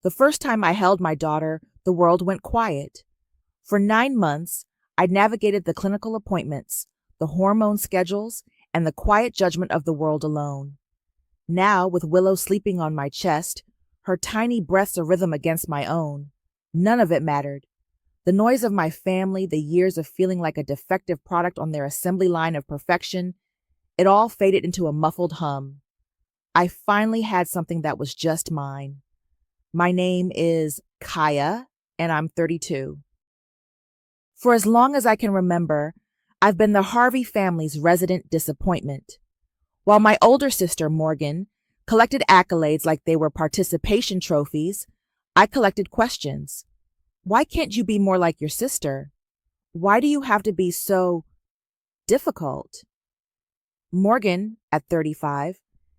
The first time I held my daughter, the world went quiet. For 9 months, I navigated the clinical appointments, the hormone schedules, and the quiet judgment of the world alone. Now, with Willow sleeping on my chest, her tiny breaths a rhythm against my own, none of it mattered. The noise of my family, the years of feeling like a defective product on their assembly line of perfection, it all faded into a muffled hum. I finally had something that was just mine. My name is Kaya, and I'm 32. For as long as I can remember, I've been the Harvey family's resident disappointment. While my older sister, Morgan, collected accolades like they were participation trophies, I collected questions. Why can't you be more like your sister? Why do you have to be so difficult? Morgan, at 35,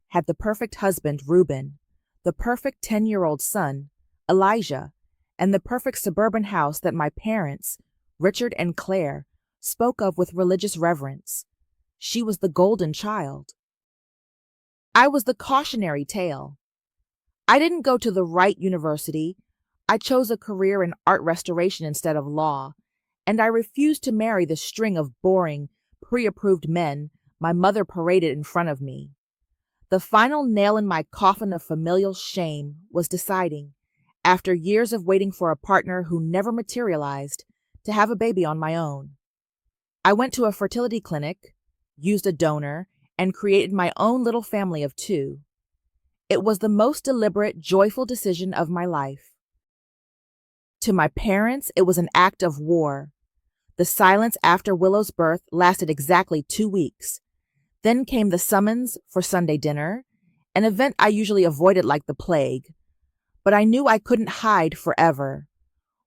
had the perfect husband, Reuben, the perfect 10-year-old son, Elijah, and the perfect suburban house that my parents, Richard and Claire, spoke of with religious reverence. She was the golden child. I was the cautionary tale. I didn't go to the right university. I chose a career in art restoration instead of law, and I refused to marry the string of boring, pre-approved men my mother paraded in front of me. The final nail in my coffin of familial shame was deciding, after years of waiting for a partner who never materialized, to have a baby on my own. I went to a fertility clinic, used a donor, and created my own little family of 2. It was the most deliberate, joyful decision of my life. To my parents, it was an act of war. The silence after Willow's birth lasted exactly 2 weeks. Then came the summons for Sunday dinner, an event I usually avoided like the plague. But I knew I couldn't hide forever.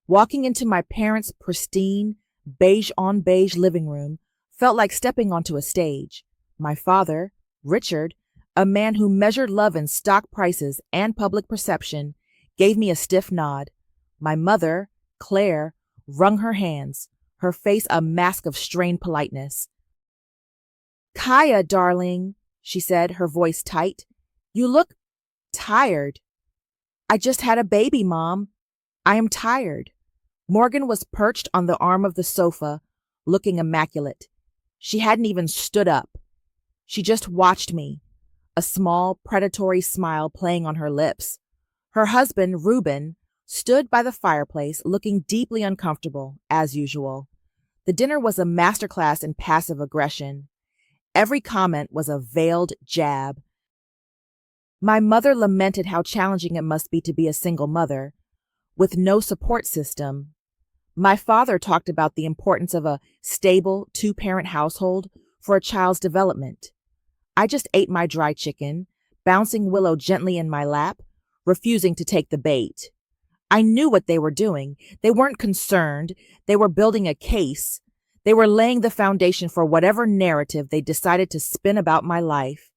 Walking into my parents' pristine, beige-on-beige living room felt like stepping onto a stage. My father, Richard, a man who measured love in stock prices and public perception, gave me a stiff nod. My mother, Claire, wrung her hands, her face a mask of strained politeness. "Kaya, darling," she said, her voice tight. "You look tired." "I just had a baby, Mom. I am tired." Morgan was perched on the arm of the sofa, looking immaculate. She hadn't even stood up. She just watched me, a small, predatory smile playing on her lips. Her husband, Reuben, stood by the fireplace, looking deeply uncomfortable, as usual. The dinner was a masterclass in passive aggression. Every comment was a veiled jab. My mother lamented how challenging it must be to be a single mother, with no support system. My father talked about the importance of a stable, 2-parent household for a child's development. I just ate my dry chicken, bouncing Willow gently in my lap, refusing to take the bait. I knew what they were doing. They weren't concerned. They were building a case. They were laying the foundation for whatever narrative they decided to spin about my life.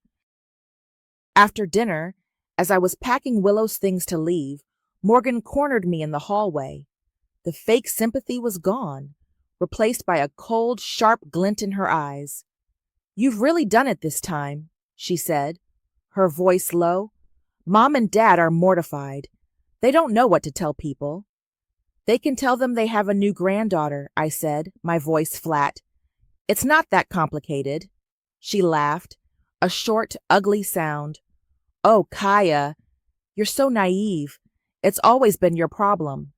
After dinner, as I was packing Willow's things to leave, Morgan cornered me in the hallway. The fake sympathy was gone, replaced by a cold, sharp glint in her eyes. "You've really done it this time," she said, her voice low. "Mom and Dad are mortified. They don't know what to tell people." "They can tell them they have a new granddaughter," I said, my voice flat. "It's not that complicated." She laughed, a short, ugly sound. "Oh, Kaya, you're so naive. It's always been your problem.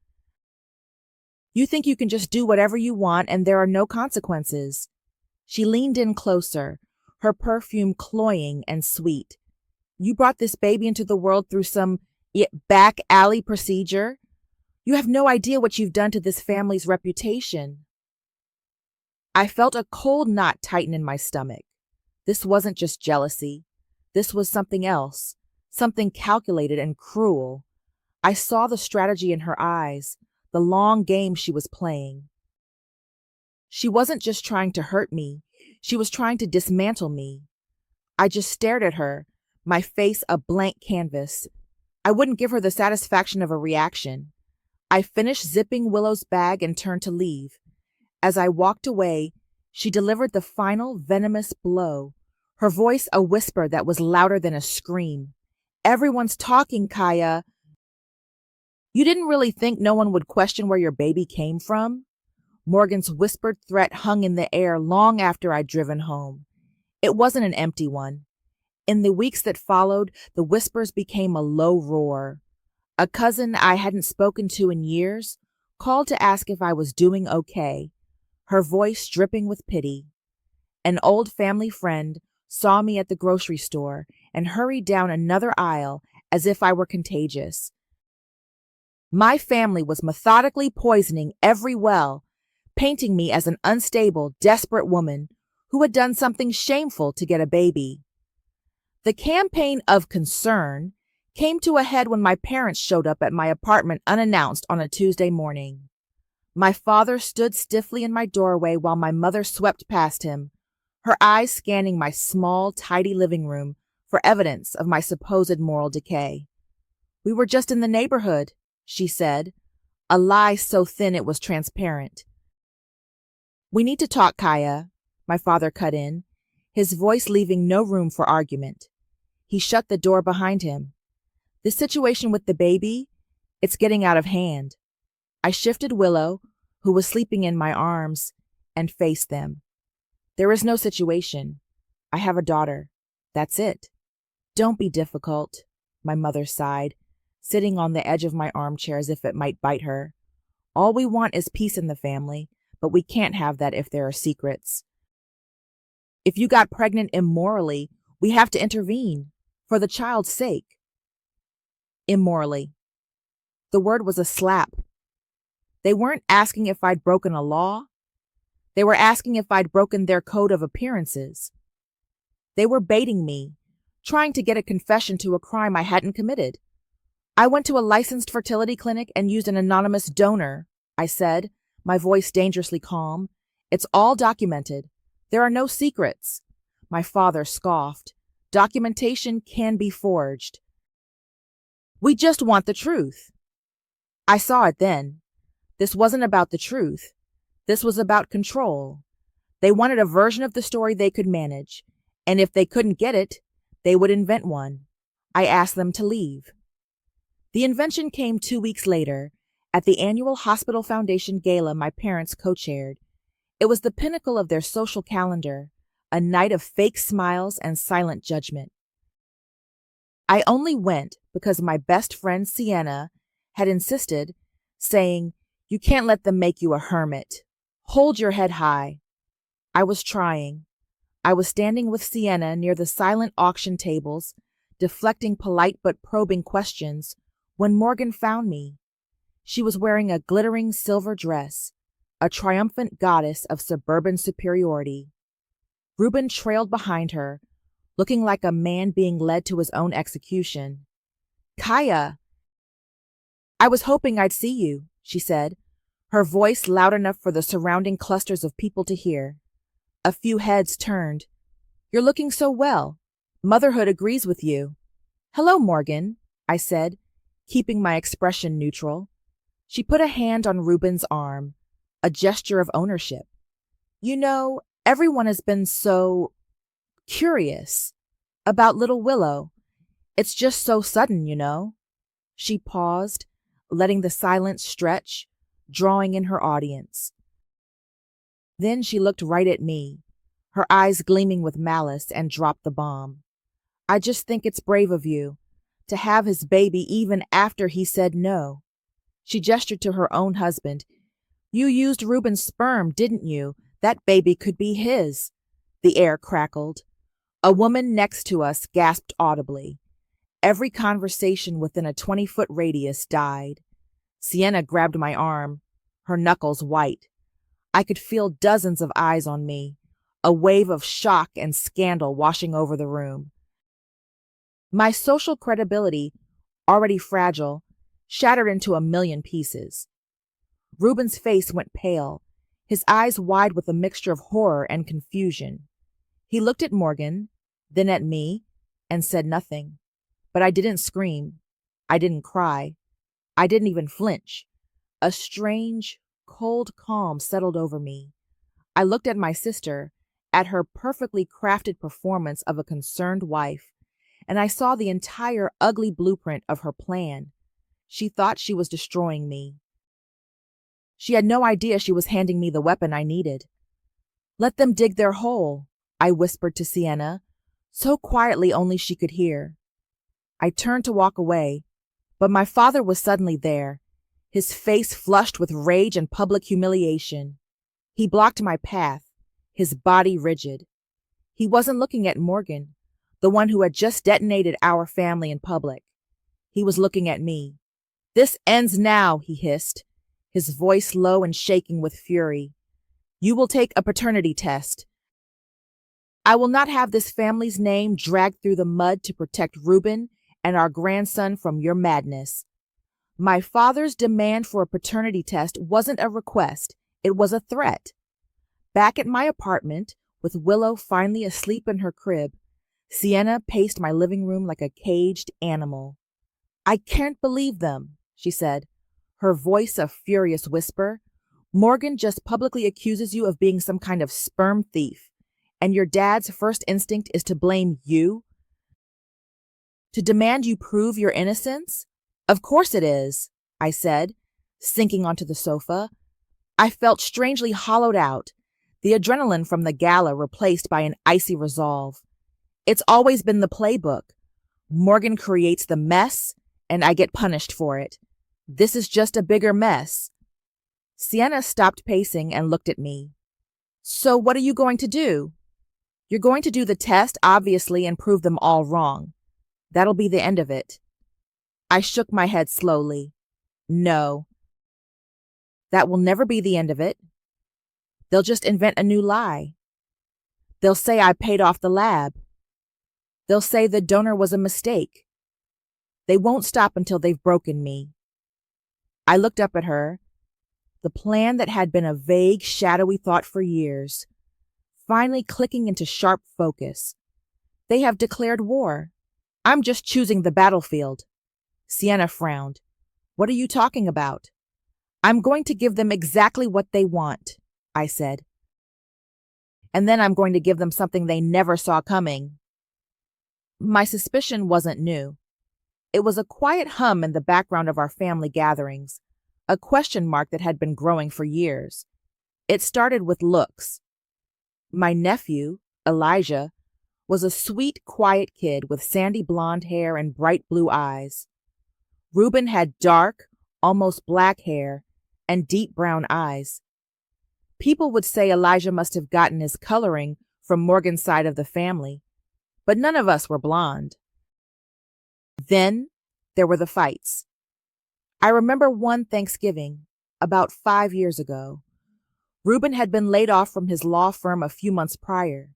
You think you can just do whatever you want and there are no consequences." She leaned in closer, her perfume cloying and sweet. "You brought this baby into the world through some back alley procedure. You have no idea what you've done to this family's reputation." I felt a cold knot tighten in my stomach. This wasn't just jealousy. This was something else, something calculated and cruel. I saw the strategy in her eyes, the long game she was playing. She wasn't just trying to hurt me. She was trying to dismantle me. I just stared at her, my face a blank canvas. I wouldn't give her the satisfaction of a reaction. I finished zipping Willow's bag and turned to leave. As I walked away, she delivered the final venomous blow, her voice a whisper that was louder than a scream. "Everyone's talking, Kaya." You didn't really think no one would question where your baby came from? Morgan's whispered threat hung in the air long after I'd driven home. It wasn't an empty one. In the weeks that followed, the whispers became a low roar. A cousin I hadn't spoken to in years called to ask if I was doing okay, her voice dripping with pity. An old family friend saw me at the grocery store and hurried down another aisle as if I were contagious. My family was methodically poisoning every well, painting me as an unstable, desperate woman who had done something shameful to get a baby. The campaign of concern came to a head when my parents showed up at my apartment unannounced on a Tuesday morning. My father stood stiffly in my doorway while my mother swept past him, her eyes scanning my small, tidy living room for evidence of my supposed moral decay. "We were just in the neighborhood," she said, a lie so thin it was transparent. "We need to talk, Kaya," my father cut in, his voice leaving no room for argument. He shut the door behind him. "This situation with the baby, it's getting out of hand." I shifted Willow, who was sleeping in my arms, and faced them. "There is no situation. I have a daughter. That's it." "Don't be difficult," my mother sighed, sitting on the edge of my armchair as if it might bite her. "All we want is peace in the family, but we can't have that if there are secrets. If you got pregnant immorally, we have to intervene, for the child's sake." Immorally. The word was a slap. They weren't asking if I'd broken a law. They were asking if I'd broken their code of appearances. They were baiting me, trying to get a confession to a crime I hadn't committed. "I went to a licensed fertility clinic and used an anonymous donor," I said, my voice dangerously calm. "It's all documented. There are no secrets." My father scoffed. "Documentation can be forged. We just want the truth." I saw it then. This wasn't about the truth. This was about control. They wanted a version of the story they could manage, and if they couldn't get it, they would invent one. I asked them to leave. The invention came 2 weeks later, at the annual Hospital Foundation gala my parents co-chaired. It was the pinnacle of their social calendar, a night of fake smiles and silent judgment. I only went because my best friend Sienna had insisted, saying, "You can't let them make you a hermit. Hold your head high." I was trying. I was standing with Sienna near the silent auction tables, deflecting polite but probing questions, when Morgan found me. She was wearing a glittering silver dress, a triumphant goddess of suburban superiority. Reuben trailed behind her, looking like a man being led to his own execution. "Kaya!" "I was hoping I'd see you," she said, her voice loud enough for the surrounding clusters of people to hear. A few heads turned. "You're looking so well. Motherhood agrees with you." "Hello, Morgan," I said, keeping my expression neutral. She put a hand on Reuben's arm, a gesture of ownership. "You know, everyone has been so curious about little Willow. It's just so sudden, you know." She paused, letting the silence stretch, drawing in her audience. Then she looked right at me, her eyes gleaming with malice, and dropped the bomb. "I just think it's brave of you, to have his baby even after he said no." She gestured to her own husband. "You used Reuben's sperm, didn't you? That baby could be his." The air crackled. A woman next to us gasped audibly. Every conversation within a 20-foot radius died. Sienna grabbed my arm, her knuckles white. I could feel dozens of eyes on me, a wave of shock and scandal washing over the room. My social credibility, already fragile, shattered into a million pieces. Reuben's face went pale, his eyes wide with a mixture of horror and confusion. He looked at Morgan, then at me, and said nothing. But I didn't scream. I didn't cry. I didn't even flinch. A strange, cold calm settled over me. I looked at my sister, at her perfectly crafted performance of a concerned wife, and I saw the entire ugly blueprint of her plan. She thought she was destroying me. She had no idea she was handing me the weapon I needed. "Let them dig their hole," I whispered to Sienna, so quietly only she could hear. I turned to walk away, but my father was suddenly there, his face flushed with rage and public humiliation. He blocked my path, his body rigid. He wasn't looking at Morgan, the one who had just detonated our family in public. He was looking at me. "This ends now," he hissed, his voice low and shaking with fury. "You will take a paternity test. I will not have this family's name dragged through the mud to protect Reuben and our grandson from your madness." My father's demand for a paternity test wasn't a request, it was a threat. Back at my apartment, with Willow finally asleep in her crib, Sienna paced my living room like a caged animal. "I can't believe them," she said, her voice a furious whisper. "Morgan just publicly accuses you of being some kind of sperm thief, and your dad's first instinct is to blame you? To demand you prove your innocence? Of course it is," I said, sinking onto the sofa. I felt strangely hollowed out, the adrenaline from the gala replaced by an icy resolve. It's always been the playbook. Morgan creates the mess, and I get punished for it. This is just a bigger mess. Sienna stopped pacing and looked at me. "So what are you going to do?" "You're going to do the test, obviously, and prove them all wrong. That'll be the end of it." I shook my head slowly. "No. That will never be the end of it. They'll just invent a new lie. They'll say I paid off the lab. They'll say the donor was a mistake. They won't stop until they've broken me." I looked up at her, the plan that had been a vague, shadowy thought for years, finally clicking into sharp focus. They have declared war. I'm just choosing the battlefield. Sienna frowned. "What are you talking about?" "I'm going to give them exactly what they want," I said. "And then I'm going to give them something they never saw coming." My suspicion wasn't new. It was a quiet hum in the background of our family gatherings, a question mark that had been growing for years. It started with looks. My nephew, Elijah, was a sweet, quiet kid with sandy blonde hair and bright blue eyes. Reuben had dark, almost black hair and deep brown eyes. People would say Elijah must have gotten his coloring from Morgan's side of the family, but none of us were blonde. Then there were the fights. I remember one Thanksgiving, about 5 years ago. Reuben had been laid off from his law firm a few months prior.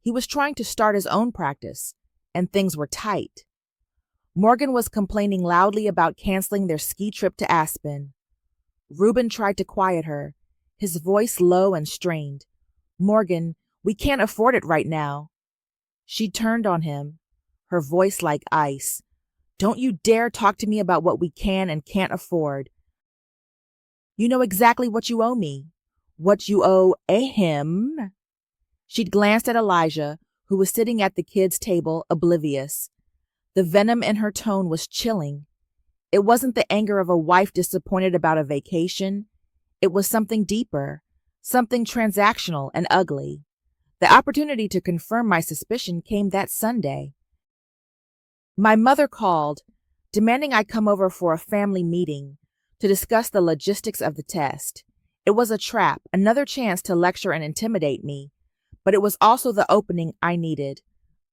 He was trying to start his own practice, and things were tight. Morgan was complaining loudly about canceling their ski trip to Aspen. Reuben tried to quiet her, his voice low and strained. "Morgan, we can't afford it right now." She turned on him, her voice like ice. "Don't you dare talk to me about what we can and can't afford. You know exactly what you owe me. What you owe him." She'd glanced at Elijah, who was sitting at the kids' table, oblivious. The venom in her tone was chilling. It wasn't the anger of a wife disappointed about a vacation. It was something deeper, something transactional and ugly. The opportunity to confirm my suspicion came that Sunday. My mother called, demanding I come over for a family meeting to discuss the logistics of the test. It was a trap, another chance to lecture and intimidate me, but it was also the opening I needed.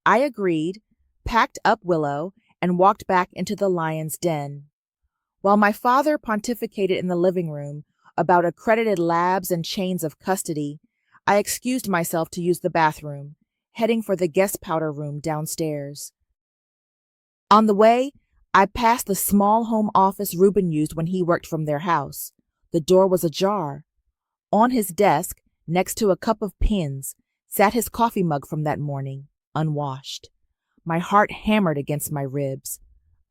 I agreed, packed up Willow, and walked back into the lion's den. While my father pontificated in the living room about accredited labs and chains of custody, I excused myself to use the bathroom, heading for the guest powder room downstairs. On the way, I passed the small home office Reuben used when he worked from their house. The door was ajar. On his desk, next to a cup of pins, sat his coffee mug from that morning, unwashed. My heart hammered against my ribs.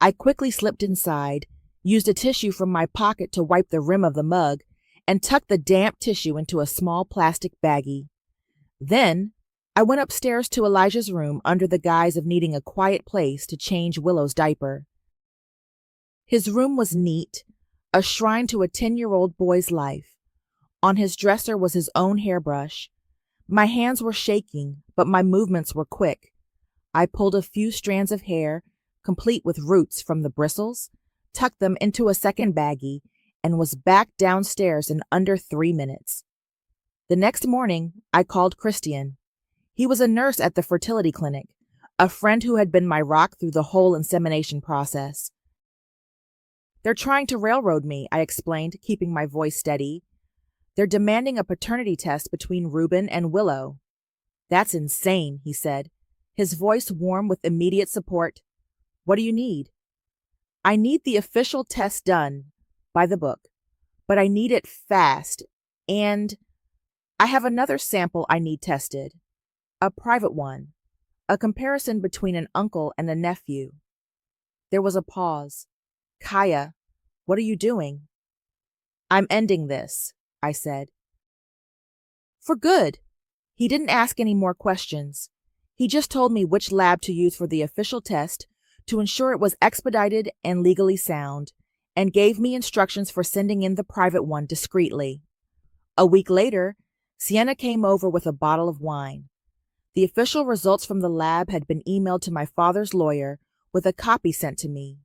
I quickly slipped inside, used a tissue from my pocket to wipe the rim of the mug, and tucked the damp tissue into a small plastic baggie. Then, I went upstairs to Elijah's room under the guise of needing a quiet place to change Willow's diaper. His room was neat, a shrine to a 10-year-old boy's life. On his dresser was his own hairbrush. My hands were shaking, but my movements were quick. I pulled a few strands of hair, complete with roots from the bristles, tucked them into a second baggie, and was back downstairs in under 3 minutes. The next morning, I called Christian. He was a nurse at the fertility clinic, a friend who had been my rock through the whole insemination process. "They're trying to railroad me," I explained, keeping my voice steady. "They're demanding a paternity test between Reuben and Willow." "That's insane," he said, his voice warm with immediate support. "What do you need?" "I need the official test done, by the book, but I need it fast, and I have another sample I need tested. A private one. A comparison between an uncle and a nephew." There was a pause. "Kaya, what are you doing?" "I'm ending this," I said. "For good." He didn't ask any more questions. He just told me which lab to use for the official test to ensure it was expedited and legally sound, and gave me instructions for sending in the private one discreetly. A week later, Sienna came over with a bottle of wine. The official results from the lab had been emailed to my father's lawyer, with a copy sent to me.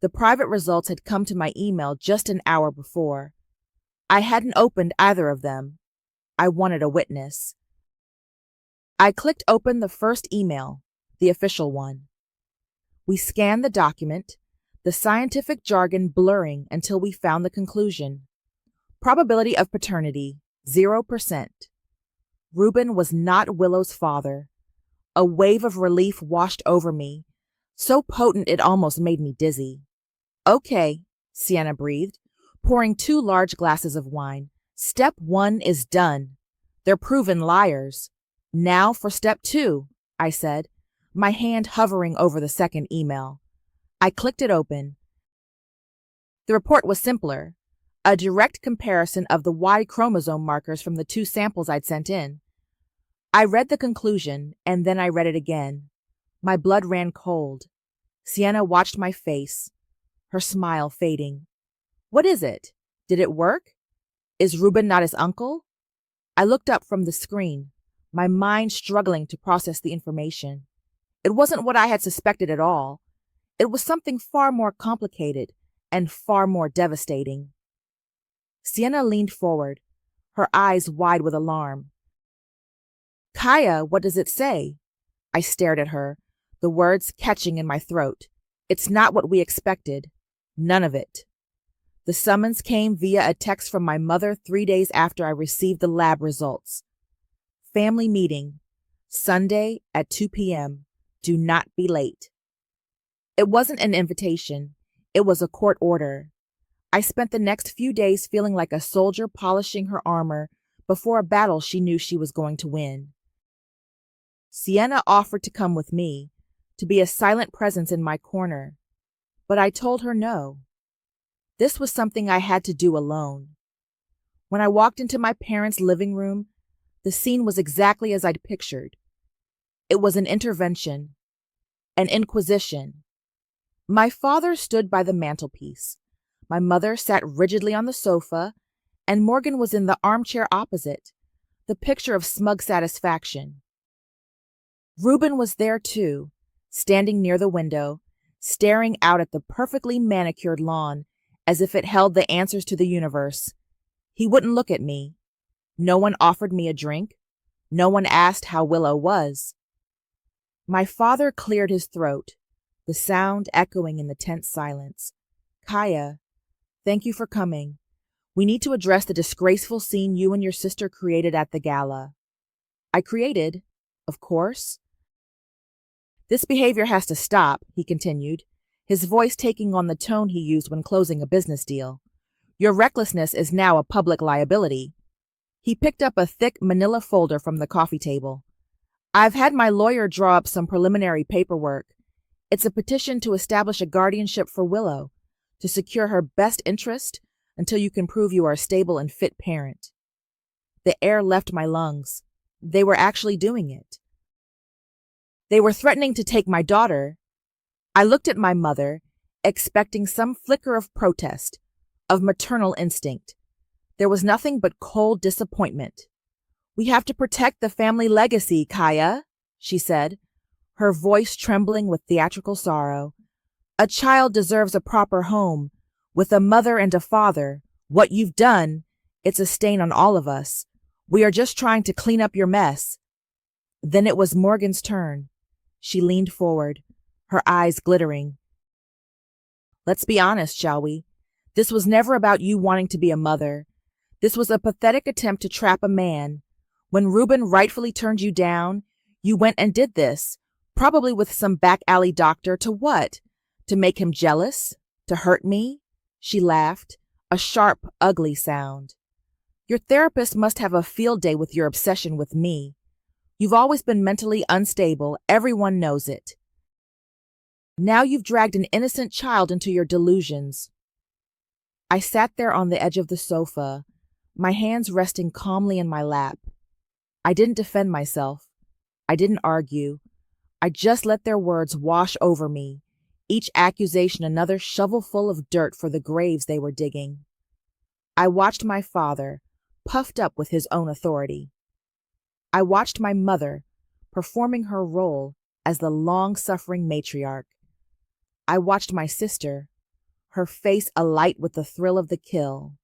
The private results had come to my email just an hour before. I hadn't opened either of them. I wanted a witness. I clicked open the first email, the official one. We scanned the document, the scientific jargon blurring until we found the conclusion. Probability of paternity, 0%. Reuben was not Willow's father. A wave of relief washed over me, so potent it almost made me dizzy. "Okay," Sienna breathed, pouring 2 large glasses of wine. "Step 1 is done. They're proven liars. Now for step 2, I said, my hand hovering over the second email. I clicked it open. The report was simpler, a direct comparison of the Y chromosome markers from the 2 samples I'd sent in. I read the conclusion, and then I read it again. My blood ran cold. Sienna watched my face, her smile fading. "What is it? Did it work? Is Reuben not his uncle?" I looked up from the screen, my mind struggling to process the information. It wasn't what I had suspected at all. It was something far more complicated and far more devastating. Sienna leaned forward, her eyes wide with alarm. "Kaya, what does it say?" I stared at her, the words catching in my throat. "It's not what we expected. None of it." The summons came via a text from my mother 3 days after I received the lab results. "Family meeting. Sunday at 2 p.m. Do not be late." It wasn't an invitation. It was a court order. I spent the next few days feeling like a soldier polishing her armor before a battle she knew she was going to win. Sienna offered to come with me, to be a silent presence in my corner, but I told her no. This was something I had to do alone. When I walked into my parents' living room, the scene was exactly as I'd pictured. It was an intervention, an inquisition. My father stood by the mantelpiece. My mother sat rigidly on the sofa, and Morgan was in the armchair opposite, the picture of smug satisfaction. Reuben was there too, standing near the window, staring out at the perfectly manicured lawn as if it held the answers to the universe. He wouldn't look at me. No one offered me a drink. No one asked how Willow was. My father cleared his throat, the sound echoing in the tense silence. "Kaya, thank you for coming. We need to address the disgraceful scene you and your sister created at the gala." "I created, of course." "This behavior has to stop," he continued, his voice taking on the tone he used when closing a business deal. "Your recklessness is now a public liability." He picked up a thick manila folder from the coffee table. "I've had my lawyer draw up some preliminary paperwork. It's a petition to establish a guardianship for Willow, to secure her best interest until you can prove you are a stable and fit parent." The air left my lungs. They were actually doing it. They were threatening to take my daughter. I looked at my mother, expecting some flicker of protest, of maternal instinct. There was nothing but cold disappointment. "We have to protect the family legacy, Kaya," she said, her voice trembling with theatrical sorrow. "A child deserves a proper home, with a mother and a father. What you've done, it's a stain on all of us. We are just trying to clean up your mess." Then it was Morgan's turn. She leaned forward, her eyes glittering. "Let's be honest, shall we? This was never about you wanting to be a mother. This was a pathetic attempt to trap a man. When Reuben rightfully turned you down, you went and did this, probably with some back alley doctor. To what? To make him jealous? To hurt me?" She laughed, a sharp, ugly sound. "Your therapist must have a field day with your obsession with me. You've always been mentally unstable. Everyone knows it. Now you've dragged an innocent child into your delusions." I sat there on the edge of the sofa, my hands resting calmly in my lap. I didn't defend myself. I didn't argue. I just let their words wash over me, each accusation another shovelful of dirt for the graves they were digging. I watched my father, puffed up with his own authority. I watched my mother, performing her role as the long-suffering matriarch. I watched my sister, her face alight with the thrill of the kill.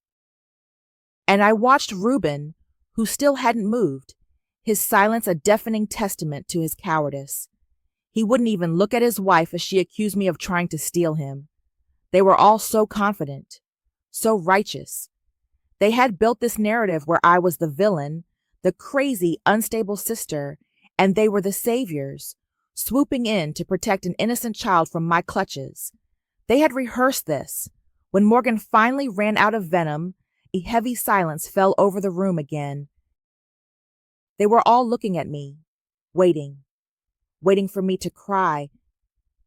And I watched Reuben, who still hadn't moved, his silence a deafening testament to his cowardice. He wouldn't even look at his wife as she accused me of trying to steal him. They were all so confident, so righteous. They had built this narrative where I was the villain, the crazy, unstable sister, and they were the saviors, swooping in to protect an innocent child from my clutches. They had rehearsed this. When Morgan finally ran out of venom, a heavy silence fell over the room again. They were all looking at me, waiting for me to cry,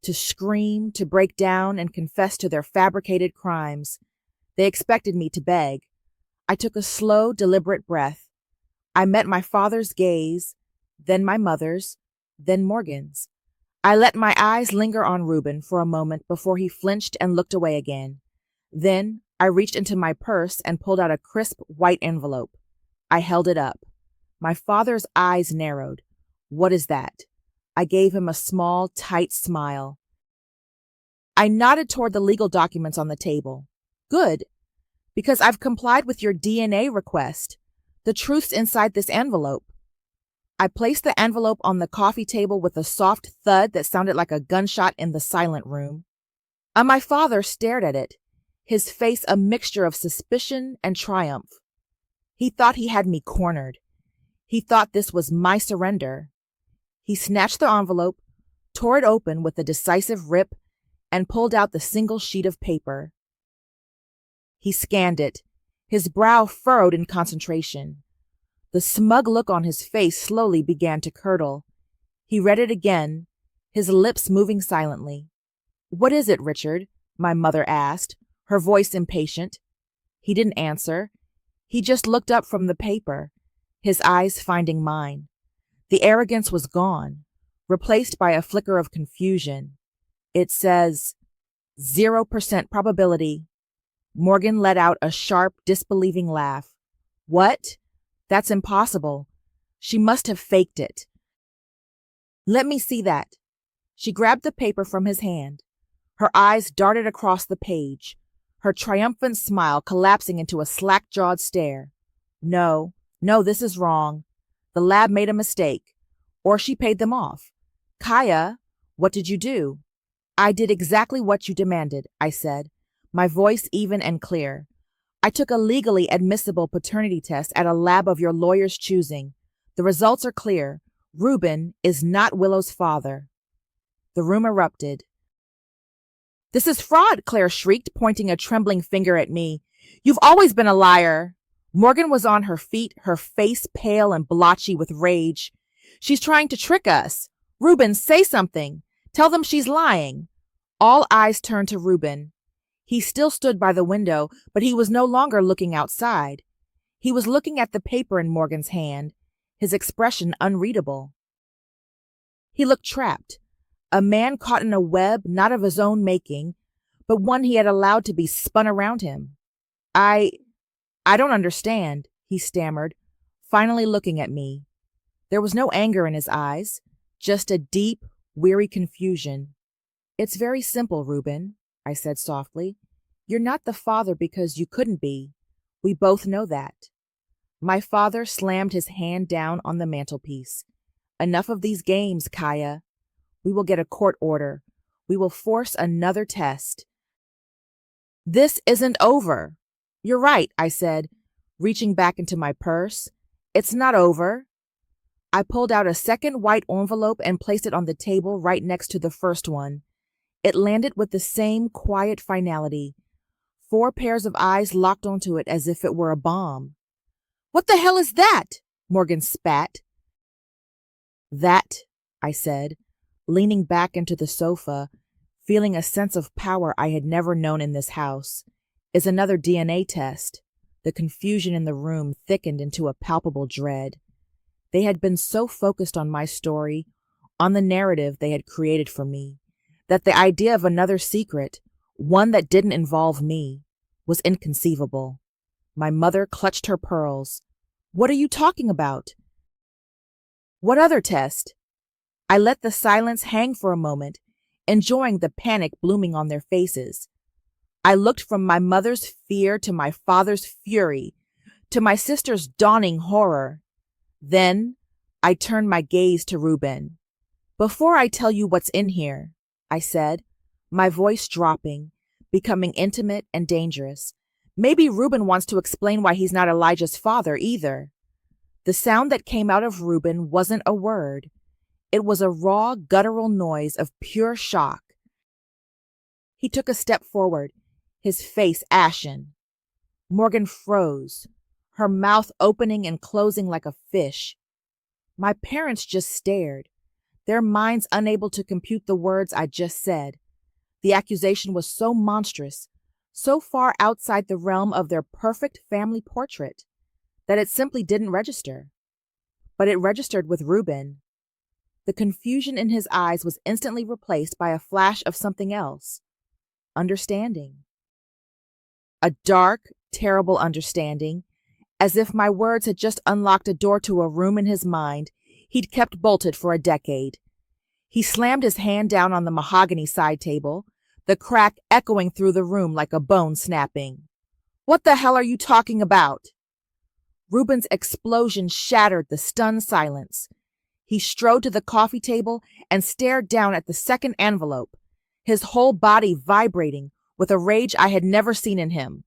to scream, to break down and confess to their fabricated crimes. They expected me to beg. I took a slow, deliberate breath. I met my father's gaze, then my mother's, then Morgan's. I let my eyes linger on Reuben for a moment before he flinched and looked away again. Then I reached into my purse and pulled out a crisp white envelope. I held it up. My father's eyes narrowed. "What is that?" I gave him a small, tight smile. I nodded toward the legal documents on the table. "Good, because I've complied with your DNA request. The truth's inside this envelope." I placed the envelope on the coffee table with a soft thud that sounded like a gunshot in the silent room. My father stared at it, his face a mixture of suspicion and triumph. He thought he had me cornered. He thought this was my surrender. He snatched the envelope, tore it open with a decisive rip, and pulled out the single sheet of paper. He scanned it, his brow furrowed in concentration. The smug look on his face slowly began to curdle. He read it again, his lips moving silently. "What is it, Richard?" my mother asked, her voice impatient. He didn't answer. He just looked up from the paper, his eyes finding mine. The arrogance was gone, replaced by a flicker of confusion. "It says 0% probability." Morgan let out a sharp, disbelieving laugh. "What? That's impossible. She must have faked it." "Let me see that." She grabbed the paper from his hand. Her eyes darted across the page, her triumphant smile collapsing into a slack-jawed stare. No, this is wrong. The lab made a mistake. Or she paid them off. "Kaya, what did you do?" "I did exactly what you demanded," I said, my voice even and clear. "I took a legally admissible paternity test at a lab of your lawyer's choosing. The results are clear. Reuben is not Willow's father." The room erupted. "This is fraud," Claire shrieked, pointing a trembling finger at me. "You've always been a liar." Morgan was on her feet, her face pale and blotchy with rage. "She's trying to trick us. Reuben, say something. Tell them she's lying." All eyes turned to Reuben. He still stood by the window, but he was no longer looking outside. He was looking at the paper in Morgan's hand, his expression unreadable. He looked trapped, a man caught in a web not of his own making, but one he had allowed to be spun around him. I don't understand, he stammered, finally looking at me. There was no anger in his eyes, just a deep, weary confusion. It's very simple, Reuben, I said softly. You're not the father because you couldn't be. We both know that. My father slammed his hand down on the mantelpiece. Enough of these games, Kaya. We will get a court order. We will force another test. This isn't over. You're right, I said, reaching back into my purse. It's not over. I pulled out a second white envelope and placed it on the table right next to the first one. It landed with the same quiet finality. 4 pairs of eyes locked onto it as if it were a bomb. What the hell is that? Morgan spat. That, I said, leaning back into the sofa, feeling a sense of power I had never known in this house, is another DNA test. The confusion in the room thickened into a palpable dread. They had been so focused on my story, on the narrative they had created for me, that the idea of another secret, one that didn't involve me, was inconceivable. My mother clutched her pearls. What are you talking about? What other test? I let the silence hang for a moment, enjoying the panic blooming on their faces. I looked from my mother's fear to my father's fury, to my sister's dawning horror. Then I turned my gaze to Reuben. Before I tell you what's in here, I said, my voice dropping, becoming intimate and dangerous. Maybe Reuben wants to explain why he's not Elijah's father either. The sound that came out of Reuben wasn't a word. It was a raw, guttural noise of pure shock. He took a step forward, his face ashen. Morgan froze, her mouth opening and closing like a fish. My parents just stared, their minds unable to compute the words I just said. The accusation was so monstrous, so far outside the realm of their perfect family portrait, that it simply didn't register. But it registered with Reuben. The confusion in his eyes was instantly replaced by a flash of something else. Understanding. A dark, terrible understanding, as if my words had just unlocked a door to a room in his mind he'd kept bolted for a decade. He slammed his hand down on the mahogany side table, the crack echoing through the room like a bone snapping. What the hell are you talking about? Reuben's explosion shattered the stunned silence. He strode to the coffee table and stared down at the second envelope, his whole body vibrating with a rage I had never seen in him.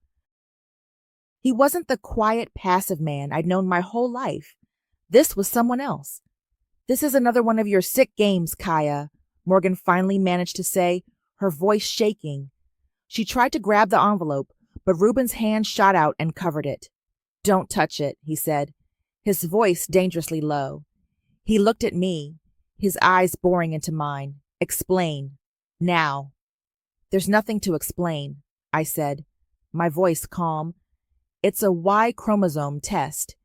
He wasn't the quiet, passive man I'd known my whole life. This was someone else. This is another one of your sick games, Kaya, Morgan finally managed to say, her voice shaking. She tried to grab the envelope, but Reuben's hand shot out and covered it. Don't touch it, he said, his voice dangerously low. He looked at me, his eyes boring into mine. Explain. Now. There's nothing to explain, I said, my voice calm. It's a Y chromosome test.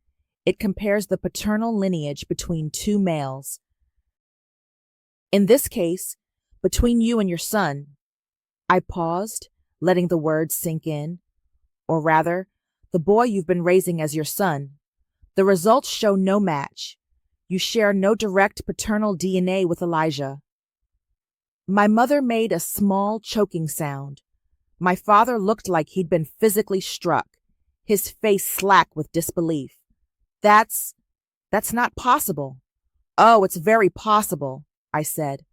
It compares the paternal lineage between 2 males. In this case, between you and your son. I paused, letting the words sink in. Or rather, the boy you've been raising as your son. The results show no match. You share no direct paternal DNA with Elijah. My mother made a small, choking sound. My father looked like he'd been physically struck, his face slack with disbelief. That's not possible. Oh, it's very possible, I said.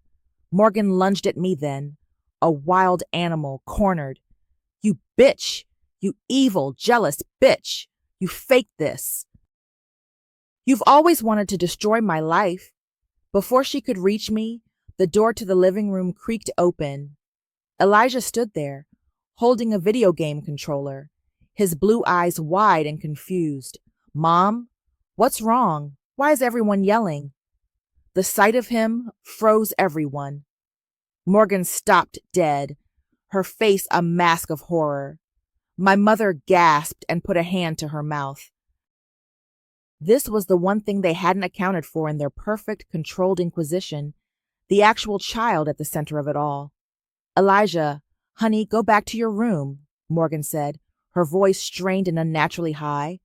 Morgan lunged at me then, a wild animal, cornered. You bitch! You evil, jealous bitch! You faked this! You've always wanted to destroy my life. Before she could reach me, the door to the living room creaked open. Elijah stood there, holding a video game controller, his blue eyes wide and confused. Mom, what's wrong? Why is everyone yelling? The sight of him froze everyone. Morgan stopped dead, her face a mask of horror. My mother gasped and put a hand to her mouth. This was the one thing they hadn't accounted for in their perfect, controlled inquisition, the actual child at the center of it all. Elijah, Honey, go back to your room, Morgan said, her voice strained and unnaturally high.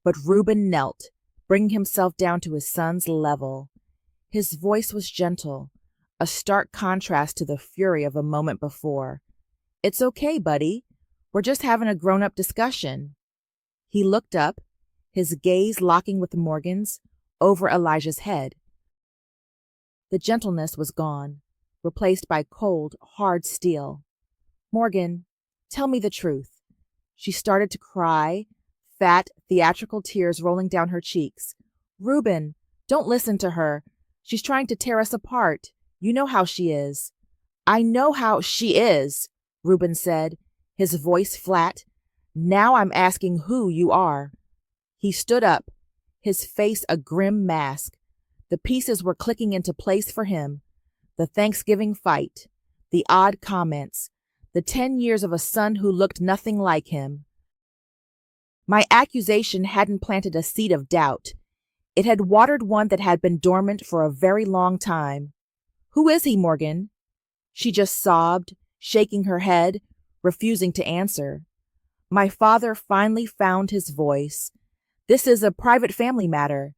But Reuben knelt, bringing himself down to his son's level. His voice was gentle, a stark contrast to the fury of a moment before. It's okay, buddy. We're just having a grown-up discussion. He looked up, his gaze locking with Morgan's, over Elijah's head. The gentleness was gone, replaced by cold, hard steel. Morgan, tell me the truth. She started to cry, fat, theatrical tears rolling down her cheeks. Reuben, don't listen to her. She's trying to tear us apart. You know how she is. I know how she is, Reuben said, his voice flat. Now I'm asking who you are. He stood up, his face a grim mask. The pieces were clicking into place for him. The Thanksgiving fight, the odd comments, the 10 years of a son who looked nothing like him. My accusation hadn't planted a seed of doubt. It had watered one that had been dormant for a very long time. Who is he, Morgan? She just sobbed, shaking her head, refusing to answer. My father finally found his voice. This is a private family matter.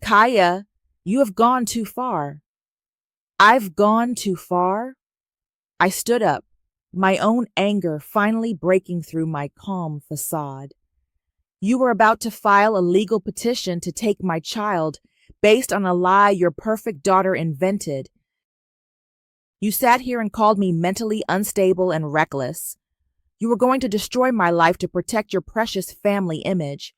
Kaya, you have gone too far. I've gone too far? I stood up, my own anger finally breaking through my calm facade. You were about to file a legal petition to take my child based on a lie your perfect daughter invented. You sat here and called me mentally unstable and reckless. You were going to destroy my life to protect your precious family image.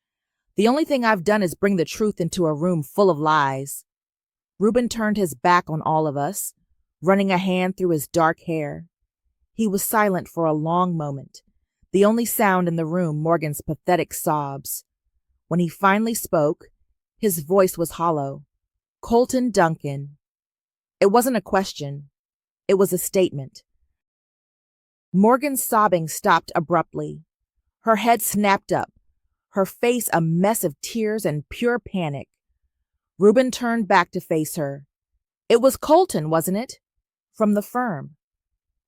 The only thing I've done is bring the truth into a room full of lies. Reuben turned his back on all of us, running a hand through his dark hair. He was silent for a long moment, the only sound in the room Morgan's pathetic sobs. When he finally spoke, his voice was hollow. Colton Duncan. It wasn't a question. It was a statement. Morgan's sobbing stopped abruptly. Her head snapped up, her face a mess of tears and pure panic. Reuben turned back to face her. It was Colton, wasn't it? From the firm.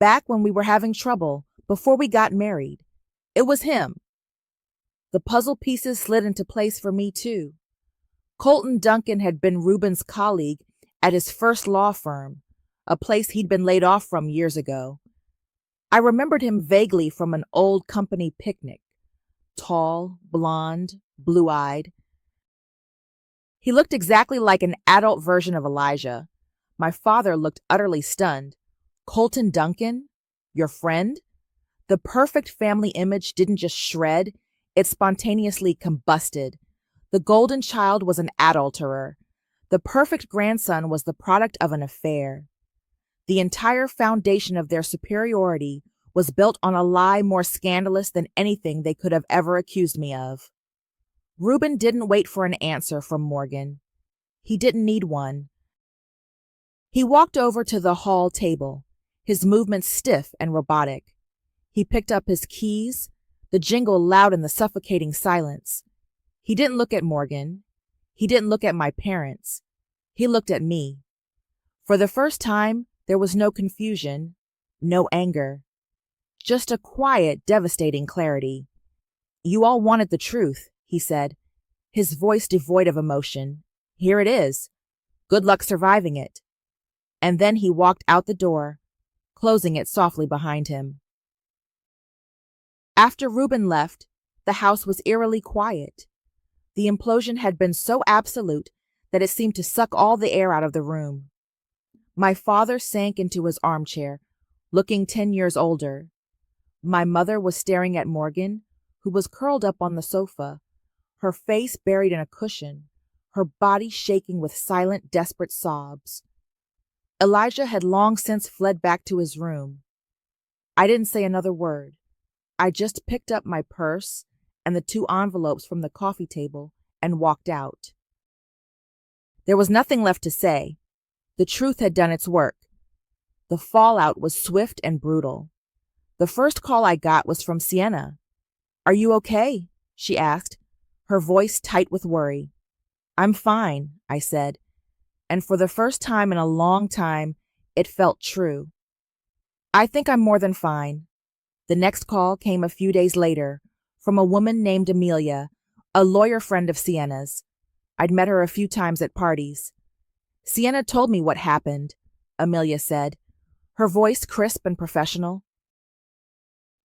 Back when we were having trouble, before we got married. It was him. The puzzle pieces slid into place for me, too. Colton Duncan had been Reuben's colleague at his first law firm, a place he'd been laid off from years ago. I remembered him vaguely from an old company picnic. Tall, blonde, blue-eyed. He looked exactly like an adult version of Elijah. My father looked utterly stunned. Colton Duncan? Your friend? The perfect family image didn't just shred, it spontaneously combusted. The golden child was an adulterer. The perfect grandson was the product of an affair. The entire foundation of their superiority was built on a lie more scandalous than anything they could have ever accused me of. Reuben didn't wait for an answer from Morgan. He didn't need one. He walked over to the hall table, his movements stiff and robotic. He picked up his keys, the jingle loud in the suffocating silence. He didn't look at Morgan. He didn't look at my parents. He looked at me. For the first time, there was no confusion, no anger. Just a quiet, devastating clarity. You all wanted the truth, he said, his voice devoid of emotion. Here it is. Good luck surviving it. And then he walked out the door, closing it softly behind him. After Reuben left, the house was eerily quiet. The implosion had been so absolute that it seemed to suck all the air out of the room. My father sank into his armchair, looking 10 years older. My mother was staring at Morgan, who was curled up on the sofa, her face buried in a cushion, her body shaking with silent, desperate sobs. Elijah had long since fled back to his room. I didn't say another word. I just picked up my purse and the 2 envelopes from the coffee table and walked out. There was nothing left to say. The truth had done its work. The fallout was swift and brutal. The first call I got was from Sienna. Are you okay? She asked, her voice tight with worry. I'm fine, I said, and for the first time in a long time, it felt true. I think I'm more than fine. The next call came a few days later, from a woman named Amelia, a lawyer friend of Sienna's. I'd met her a few times at parties. "Sienna told me what happened," Amelia said, her voice crisp and professional.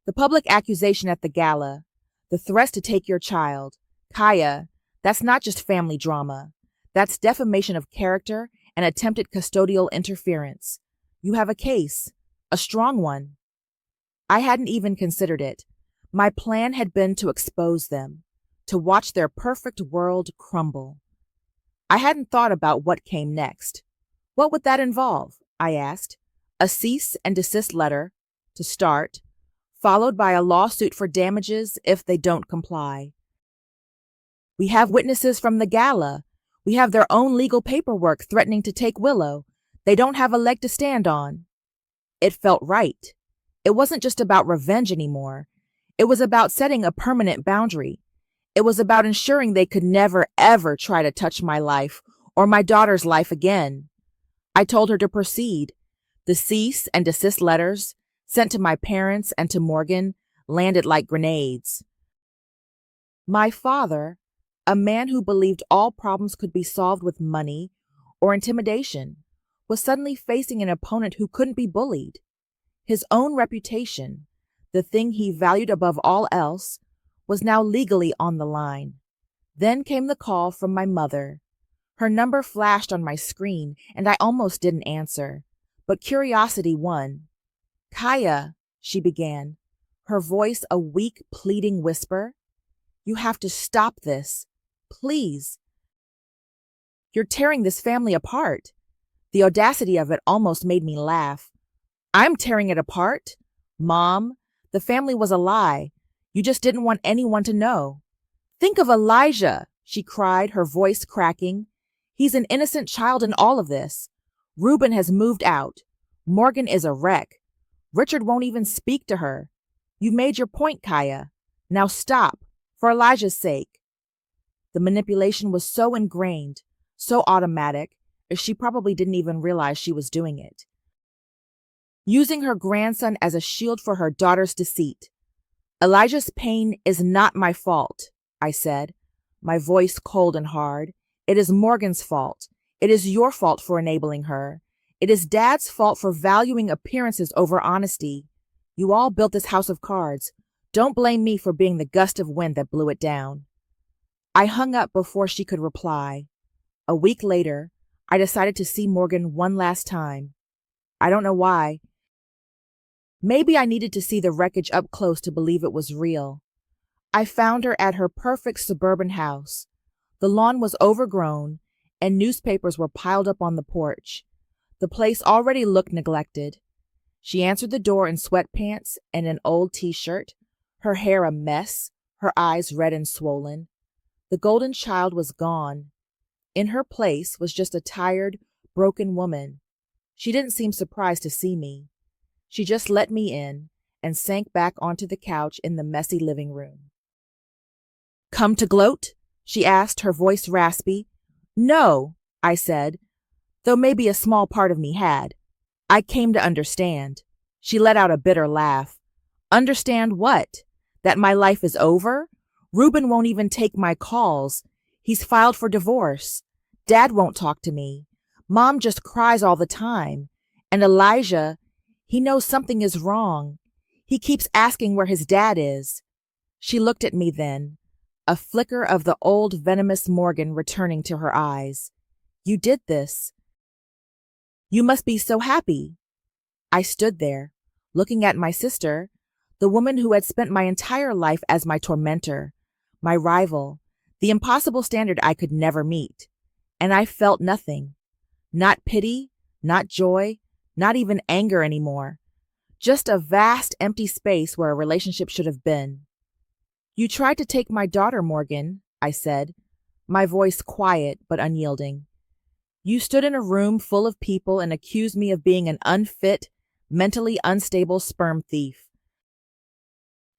"The public accusation at the gala, the threats to take your child, Kaya, that's not just family drama. That's defamation of character and attempted custodial interference. You have a case, a strong one." I hadn't even considered it. My plan had been to expose them, to watch their perfect world crumble. I hadn't thought about what came next. What would that involve? I asked. A cease and desist letter, to start, followed by a lawsuit for damages if they don't comply. We have witnesses from the gala. We have their own legal paperwork threatening to take Willow. They don't have a leg to stand on. It felt right. It wasn't just about revenge anymore. It was about setting a permanent boundary. It was about ensuring they could never, ever try to touch my life or my daughter's life again. I told her to proceed. The cease and desist letters, sent to my parents and to Morgan, landed like grenades. My father, a man who believed all problems could be solved with money or intimidation, was suddenly facing an opponent who couldn't be bullied. His own reputation, the thing he valued above all else, was now legally on the line. Then came the call from my mother. Her number flashed on my screen, and I almost didn't answer. But curiosity won. "Kaya," she began, her voice a weak, pleading whisper. "You have to stop this. Please. You're tearing this family apart." The audacity of it almost made me laugh. "I'm tearing it apart? Mom, the family was a lie. You just didn't want anyone to know. Think of Elijah," she cried, her voice cracking. "He's an innocent child in all of this. Reuben has moved out. Morgan is a wreck. Richard won't even speak to her. You made your point, Kaya. Now stop, for Elijah's sake." The manipulation was so ingrained, so automatic, she probably didn't even realize she was doing it. Using her grandson as a shield for her daughter's deceit. "Elijah's pain is not my fault," I said, my voice cold and hard. "It is Morgan's fault. It is your fault for enabling her. It is Dad's fault for valuing appearances over honesty. You all built this house of cards. Don't blame me for being the gust of wind that blew it down." I hung up before she could reply. A week later, I decided to see Morgan one last time. I don't know why. Maybe I needed to see the wreckage up close to believe it was real. I found her at her perfect suburban house. The lawn was overgrown, and newspapers were piled up on the porch. The place already looked neglected. She answered the door in sweatpants and an old t-shirt, her hair a mess, her eyes red and swollen. The golden child was gone. In her place was just a tired, broken woman. She didn't seem surprised to see me. She just let me in and sank back onto the couch in the messy living room. "Come to gloat?" she asked, her voice raspy. "No," I said, though maybe a small part of me had. "I came to understand." She let out a bitter laugh. "Understand what? That my life is over? Reuben won't even take my calls. He's filed for divorce. Dad won't talk to me. Mom just cries all the time. And Elijah, he knows something is wrong. He keeps asking where his dad is." She looked at me then, a flicker of the old venomous Morgan returning to her eyes. "You did this. You must be so happy." I stood there, looking at my sister, the woman who had spent my entire life as my tormentor, my rival, the impossible standard I could never meet. And I felt nothing. Not pity, not joy, not even anger anymore. Just a vast, empty space where a relationship should have been. "You tried to take my daughter, Morgan," I said, my voice quiet but unyielding. "You stood in a room full of people and accused me of being an unfit, mentally unstable sperm thief.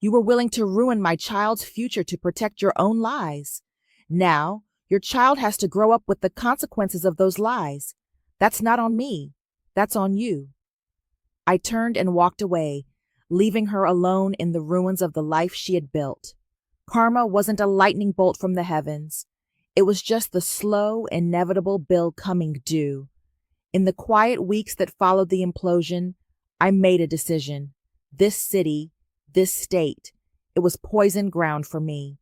You were willing to ruin my child's future to protect your own lies. Now, your child has to grow up with the consequences of those lies. That's not on me. That's on you." I turned and walked away, leaving her alone in the ruins of the life she had built. Karma wasn't a lightning bolt from the heavens. It was just the slow, inevitable bill coming due. In the quiet weeks that followed the implosion, I made a decision. This city, this state, it was poison ground for me.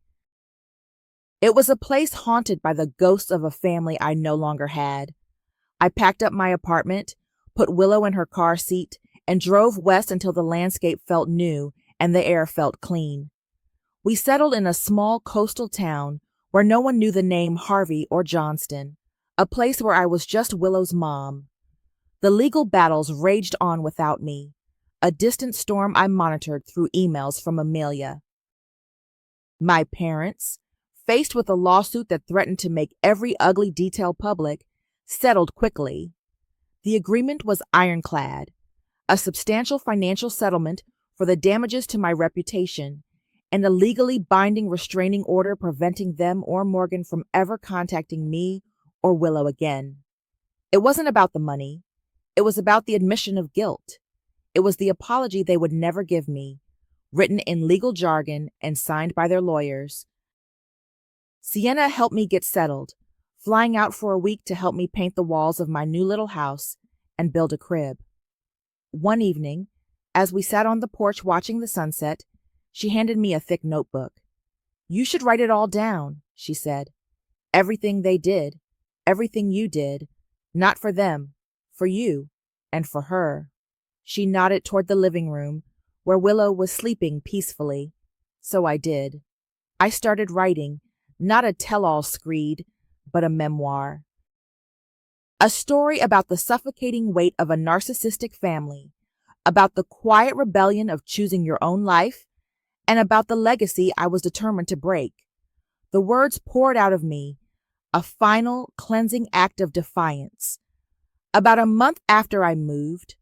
It was a place haunted by the ghosts of a family I no longer had. I packed up my apartment, put Willow in her car seat, and drove west until the landscape felt new and the air felt clean. We settled in a small coastal town where no one knew the name Harvey or Johnston, a place where I was just Willow's mom. The legal battles raged on without me, a distant storm I monitored through emails from Amelia. My parents, faced with a lawsuit that threatened to make every ugly detail public, settled quickly. The agreement was ironclad, a substantial financial settlement for the damages to my reputation, and a legally binding restraining order preventing them or Morgan from ever contacting me or Willow again. It wasn't about the money. It was about the admission of guilt. It was the apology they would never give me, written in legal jargon and signed by their lawyers. Sienna helped me get settled, flying out for a week to help me paint the walls of my new little house and build a crib. One evening, as we sat on the porch watching the sunset, she handed me a thick notebook. "You should write it all down," she said. "Everything they did, everything you did, not for them, for you, and for her." She nodded toward the living room, where Willow was sleeping peacefully. So I did. I started writing, not a tell-all screed, but a memoir. A story about the suffocating weight of a narcissistic family, about the quiet rebellion of choosing your own life, and about the legacy I was determined to break. The words poured out of me, a final, cleansing act of defiance. About a month after I moved,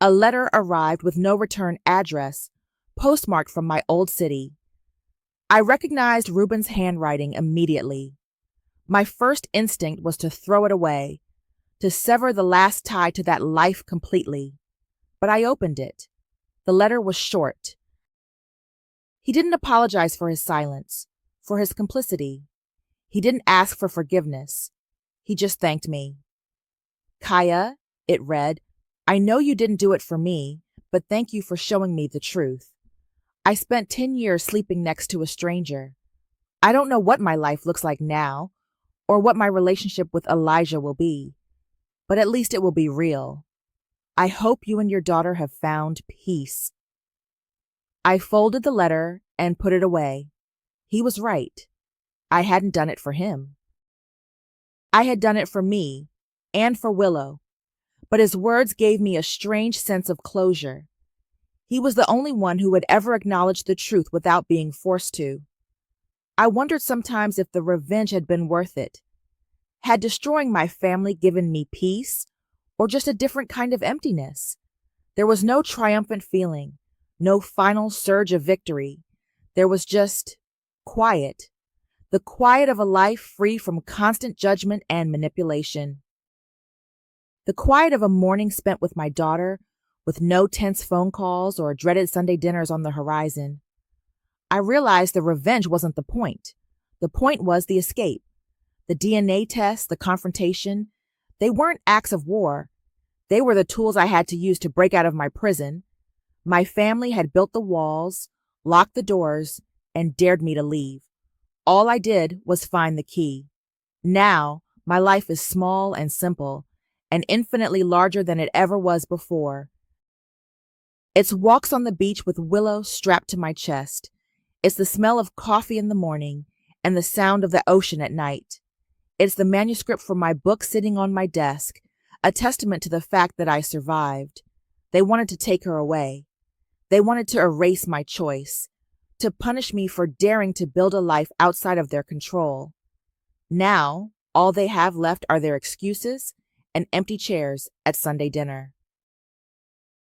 a letter arrived with no return address, postmarked from my old city. I recognized Ruben's handwriting immediately. My first instinct was to throw it away, to sever the last tie to that life completely. But I opened it. The letter was short. He didn't apologize for his silence, for his complicity. He didn't ask for forgiveness. He just thanked me. "Kaya," it read, "I know you didn't do it for me, but thank you for showing me the truth. I spent 10 years sleeping next to a stranger. I don't know what my life looks like now, or what my relationship with Elijah will be, but at least it will be real. I hope you and your daughter have found peace." I folded the letter and put it away. He was right. I hadn't done it for him. I had done it for me and for Willow, but his words gave me a strange sense of closure. He was the only one who had ever acknowledged the truth without being forced to. I wondered sometimes if the revenge had been worth it. Had destroying my family given me peace, or just a different kind of emptiness? There was no triumphant feeling, no final surge of victory. There was just quiet, the quiet of a life free from constant judgment and manipulation. The quiet of a morning spent with my daughter, with no tense phone calls or dreaded Sunday dinners on the horizon. I realized the revenge wasn't the point. The point was the escape. The DNA test, the confrontation, they weren't acts of war. They were the tools I had to use to break out of my prison. My family had built the walls, locked the doors, and dared me to leave. All I did was find the key. Now, my life is small and simple, and infinitely larger than it ever was before. It's walks on the beach with Willow strapped to my chest. It's the smell of coffee in the morning and the sound of the ocean at night. It's the manuscript for my book sitting on my desk, a testament to the fact that I survived. They wanted to take her away. They wanted to erase my choice, to punish me for daring to build a life outside of their control. Now, all they have left are their excuses and empty chairs at Sunday dinner.